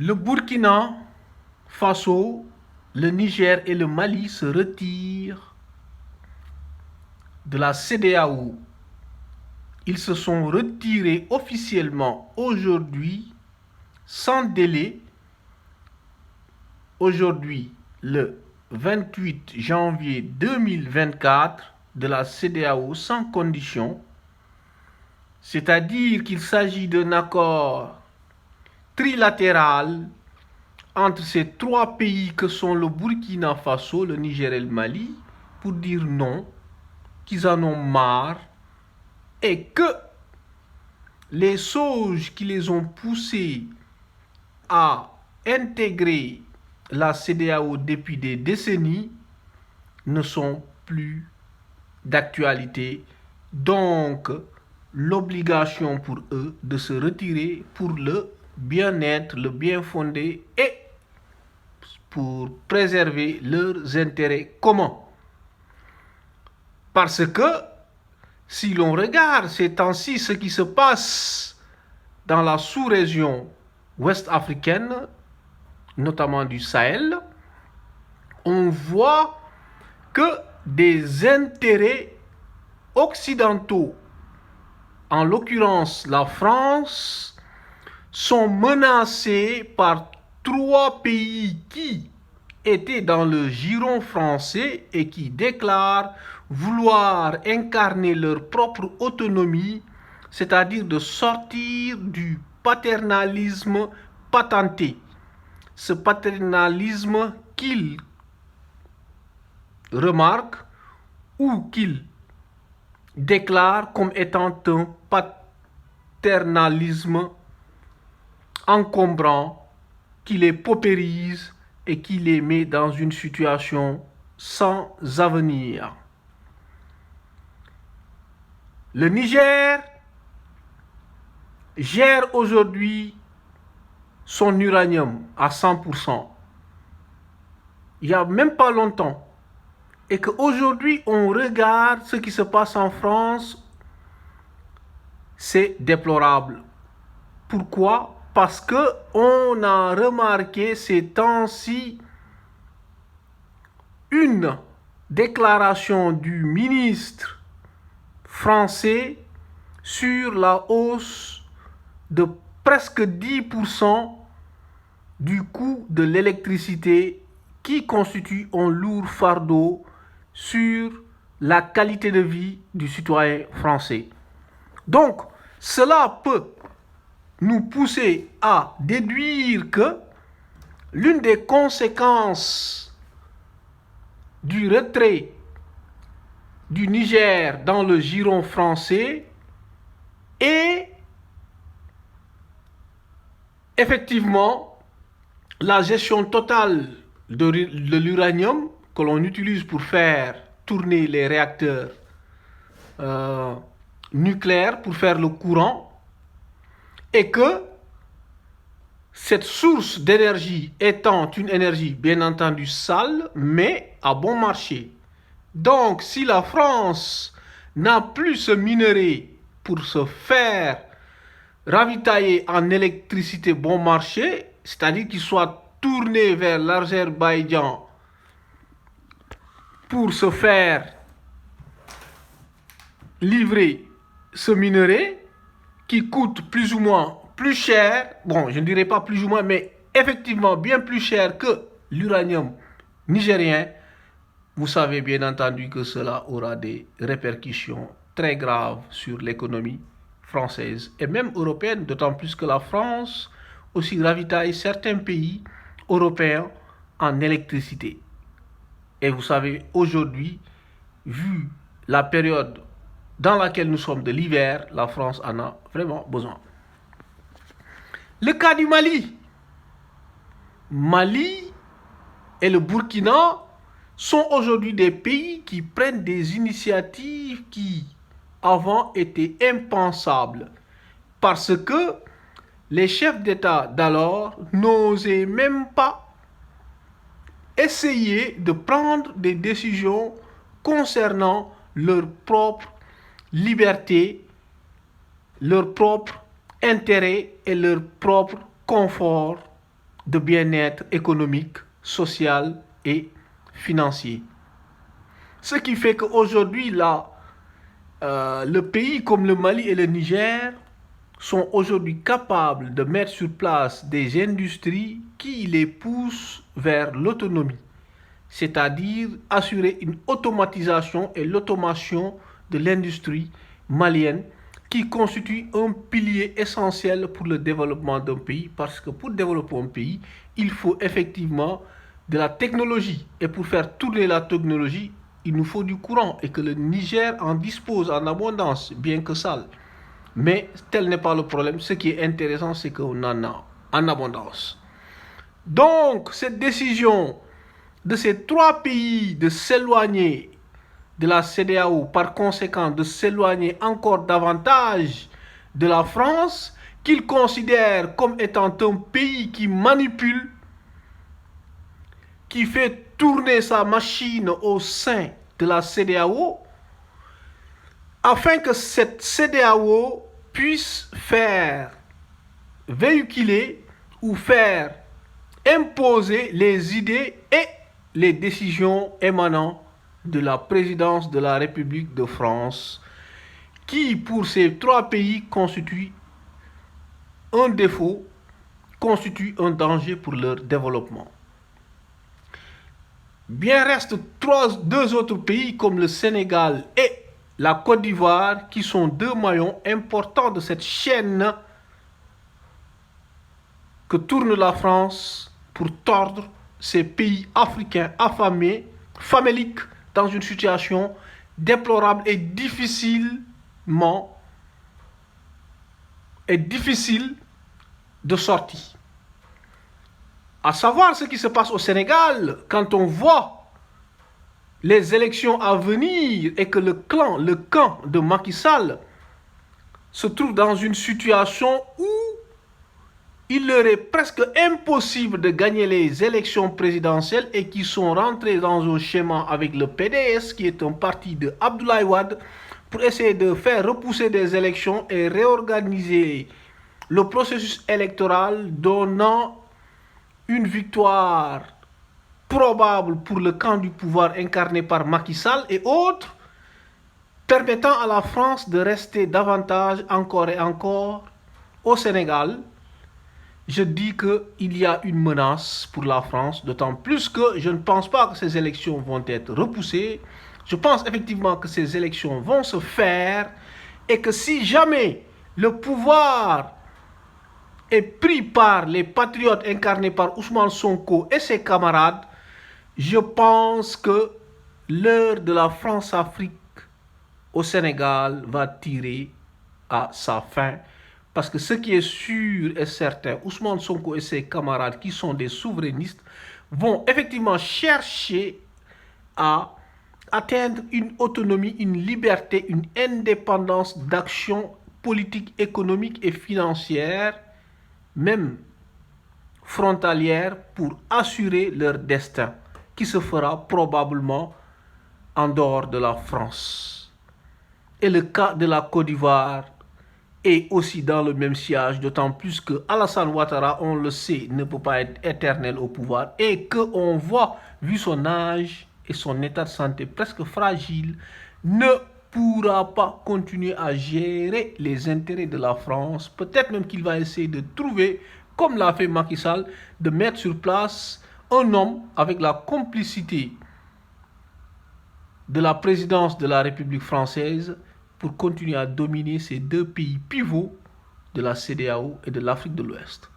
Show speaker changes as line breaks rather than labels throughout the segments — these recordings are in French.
Le Burkina Faso, le Niger et le Mali se retirent de la CEDEAO. Ils se sont retirés officiellement aujourd'hui, sans délai, aujourd'hui le 28 janvier 2024 de la CEDEAO sans condition, c'est-à-dire qu'il s'agit d'un accord trilatéral entre ces trois pays que sont le Burkina Faso, le Niger et le Mali, pour dire non, qu'ils en ont marre et que les sauges qui les ont poussés à intégrer la CEDEAO depuis des décennies ne sont plus d'actualité. Donc, l'obligation pour eux de se retirer pour le bien-être, le bien fondé et pour préserver leurs intérêts communs. Parce que si l'on regarde ces temps-ci ce qui se passe dans la sous-région ouest africaine, notamment du Sahel, on voit que des intérêts occidentaux, en l'occurrence la France, sont menacés par trois pays qui étaient dans le giron français et qui déclarent vouloir incarner leur propre autonomie, c'est-à-dire de sortir du paternalisme patenté. Ce paternalisme qu'ils remarquent ou qu'ils déclarent comme étant un paternalisme encombrant, qui les paupérise et qui les met dans une situation sans avenir. Le Niger gère aujourd'hui son uranium à 100%. Il n'y a même pas longtemps. Et qu'aujourd'hui, on regarde ce qui se passe en France, c'est déplorable. Pourquoi? Parce qu'on a remarqué ces temps-ci une déclaration du ministre français sur la hausse de presque 10% du coût de l'électricité qui constitue un lourd fardeau sur la qualité de vie du citoyen français. Donc, cela peut nous pousser à déduire que l'une des conséquences du retrait du Niger dans le giron français est effectivement la gestion totale de l'uranium que l'on utilise pour faire tourner les réacteurs nucléaires, pour faire le courant, et que cette source d'énergie étant une énergie bien entendu sale, mais à bon marché. Donc, si la France n'a plus ce minerai pour se faire ravitailler en électricité bon marché, c'est-à-dire qu'il soit tourné vers l'Azerbaïdjan pour se faire livrer ce minerai qui coûte plus ou moins plus cher, bon, je ne dirais pas plus ou moins, mais effectivement bien plus cher que l'uranium nigérien, vous savez bien entendu que cela aura des répercussions très graves sur l'économie française et même européenne, d'autant plus que la France aussi ravitaille certains pays européens en électricité. Et vous savez, aujourd'hui, vu la période dans laquelle nous sommes de l'hiver, la France en a vraiment besoin. Le cas du Mali. Mali et le Burkina sont aujourd'hui des pays qui prennent des initiatives qui avant étaient impensables. Parce que les chefs d'État d'alors n'osaient même pas essayer de prendre des décisions concernant leur propre liberté, leur propre intérêt et leur propre confort de bien-être économique, social et financier. Ce qui fait qu'aujourd'hui, le pays comme le Mali et le Niger sont aujourd'hui capables de mettre sur place des industries qui les poussent vers l'autonomie, c'est-à-dire assurer une automatisation et l'automation de l'industrie malienne qui constitue un pilier essentiel pour le développement d'un pays, parce que pour développer un pays, il faut effectivement de la technologie. Et pour faire tourner la technologie, il nous faut du courant, et que le Niger en dispose en abondance, bien que sale. Mais tel n'est pas le problème. Ce qui est intéressant, c'est qu'on en a en abondance. Donc, cette décision de ces trois pays de s'éloigner de la CEDEAO, par conséquent de s'éloigner encore davantage de la France, qu'ils considèrent comme étant un pays qui manipule, qui fait tourner sa machine au sein de la CEDEAO, afin que cette CEDEAO puisse faire véhiculer ou faire imposer les idées et les décisions émanant de la présidence de la République de France, qui pour ces trois pays constitue un défaut, constitue un danger pour leur développement. Bien restent deux autres pays comme le Sénégal et la Côte d'Ivoire qui sont deux maillons importants de cette chaîne que tourne la France pour tordre ces pays africains affamés, faméliques, dans une situation déplorable et difficile de sortie. À savoir ce qui se passe au Sénégal, quand on voit les élections à venir et que le camp de Macky Sall se trouve dans une situation où il leur est presque impossible de gagner les élections présidentielles et qui sont rentrés dans un schéma avec le PDS, qui est un parti de Abdoulaye Wade, pour essayer de faire repousser des élections et réorganiser le processus électoral, donnant une victoire probable pour le camp du pouvoir incarné par Macky Sall et autres, permettant à la France de rester davantage encore et encore au Sénégal. Je dis qu'il y a une menace pour la France, d'autant plus que je ne pense pas que ces élections vont être repoussées. Je pense effectivement que ces élections vont se faire et que si jamais le pouvoir est pris par les patriotes incarnés par Ousmane Sonko et ses camarades, je pense que l'heure de la France-Afrique au Sénégal va tirer à sa fin. Parce que ce qui est sûr et certain, Ousmane Sonko et ses camarades qui sont des souverainistes vont effectivement chercher à atteindre une autonomie, une liberté, une indépendance d'action politique, économique et financière, même frontalière, pour assurer leur destin, qui se fera probablement en dehors de la France. Et le cas de la Côte d'Ivoire est aussi dans le même sillage, d'autant plus que Alassane Ouattara, on le sait, ne peut pas être éternel au pouvoir et qu'on voit, vu son âge et son état de santé presque fragile, ne pourra pas continuer à gérer les intérêts de la France. Peut-être même qu'il va essayer de trouver, comme l'a fait Macky Sall, de mettre sur place un homme avec la complicité de la présidence de la République française pour continuer à dominer ces deux pays pivots de la CEDEAO et de l'Afrique de l'Ouest.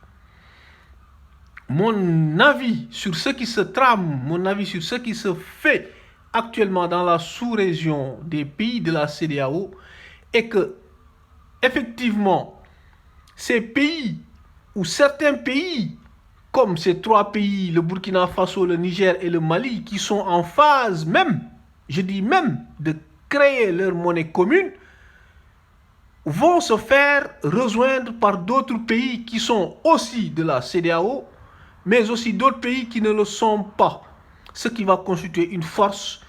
Mon avis sur ce qui se trame, mon avis sur ce qui se fait actuellement dans la sous-région des pays de la CEDEAO est que, effectivement, ces pays ou certains pays, comme ces trois pays, le Burkina Faso, le Niger et le Mali, qui sont en phase même, je dis même, de créer leur monnaie commune, vont se faire rejoindre par d'autres pays qui sont aussi de la CEDEAO, mais aussi d'autres pays qui ne le sont pas. Ce qui va constituer une force,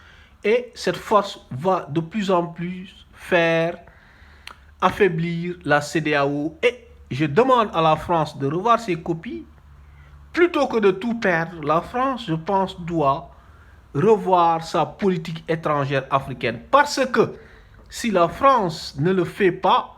et cette force va de plus en plus faire affaiblir la CEDEAO. Et je demande à la France de revoir ses copies plutôt que de tout perdre, la France, je pense, doit revoir sa politique étrangère africaine. Parce que si la France ne le fait pas,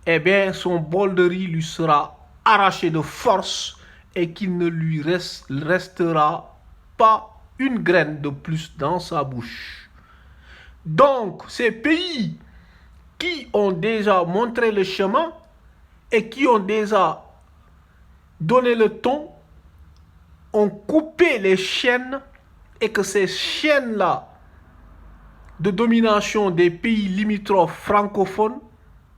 eh bien, son bol de riz lui sera arraché de force et qu'il ne lui restera pas une graine de plus dans sa bouche. Donc, ces pays qui ont déjà montré le chemin et qui ont déjà donné le ton, ont coupé les chaînes et que ces chaînes-là de domination des pays limitrophes francophones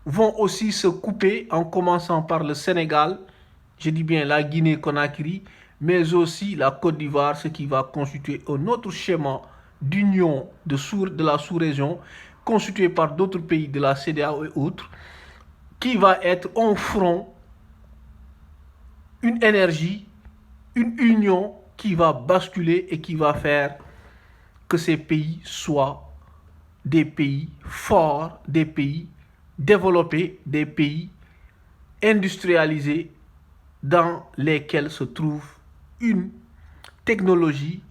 vont aussi se couper en commençant par le Sénégal, je dis bien la Guinée-Conakry, mais aussi la Côte d'Ivoire, ce qui va constituer un autre schéma d'union de la sous-région, constitué par d'autres pays de la CEDEAO et autres, qui va être un front, une énergie, une union qui va basculer et qui va faire que ces pays soient des pays forts, des pays développés, des pays industrialisés dans lesquels se trouve une technologie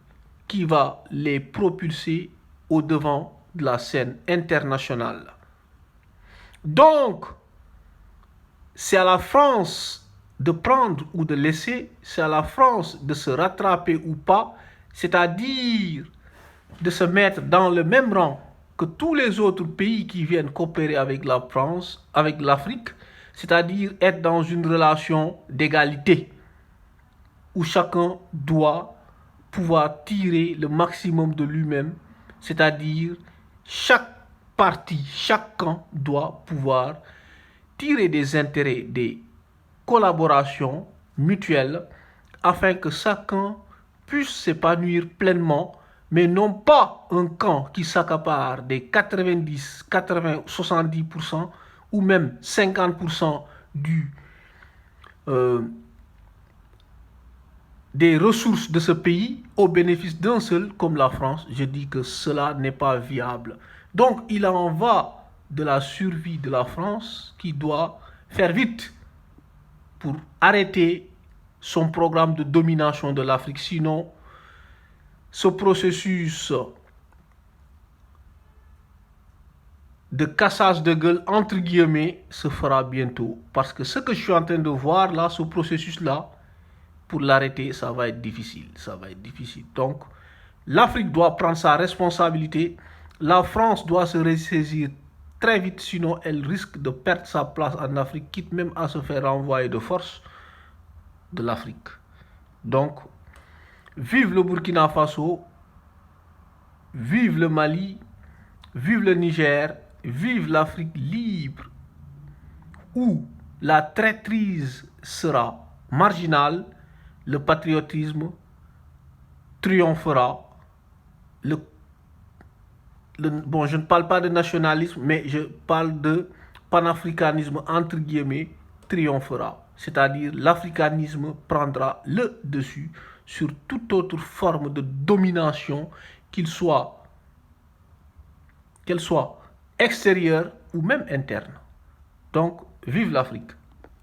qui va les propulser au devant de la scène internationale. Donc, c'est à la France de prendre ou de laisser, c'est à la France de se rattraper ou pas, c'est-à-dire de se mettre dans le même rang que tous les autres pays qui viennent coopérer avec la France, avec l'Afrique, c'est-à-dire être dans une relation d'égalité où chacun doit pouvoir tirer le maximum de lui-même, c'est-à-dire chaque partie, chaque camp doit pouvoir tirer des intérêts, des collaborations mutuelles afin que chacun puisse s'épanouir pleinement, mais non pas un camp qui s'accapare des 90, 80, 70% ou même 50% des ressources de ce pays au bénéfice d'un seul comme la France. Je dis que cela n'est pas viable. Donc il en va de la survie de la France qui doit faire vite pour arrêter son programme de domination de l'Afrique. Sinon, ce processus de cassage de gueule, entre guillemets, se fera bientôt. Parce que ce que je suis en train de voir là, ce processus-là, pour l'arrêter, ça va être difficile. Ça va être difficile. Donc, l'Afrique doit prendre sa responsabilité. La France doit se ressaisir très vite, sinon elle risque de perdre sa place en Afrique, quitte même à se faire renvoyer de force de l'Afrique. Donc, vive le Burkina Faso, vive le Mali, vive le Niger, vive l'Afrique libre, où la traîtrise sera marginale, le patriotisme triomphera. Bon, je ne parle pas de nationalisme, mais je parle de panafricanisme, entre guillemets, triomphera. C'est-à-dire l'africanisme prendra le dessus sur toute autre forme de domination, qu'elle soit extérieure ou même interne. Donc, vive l'Afrique.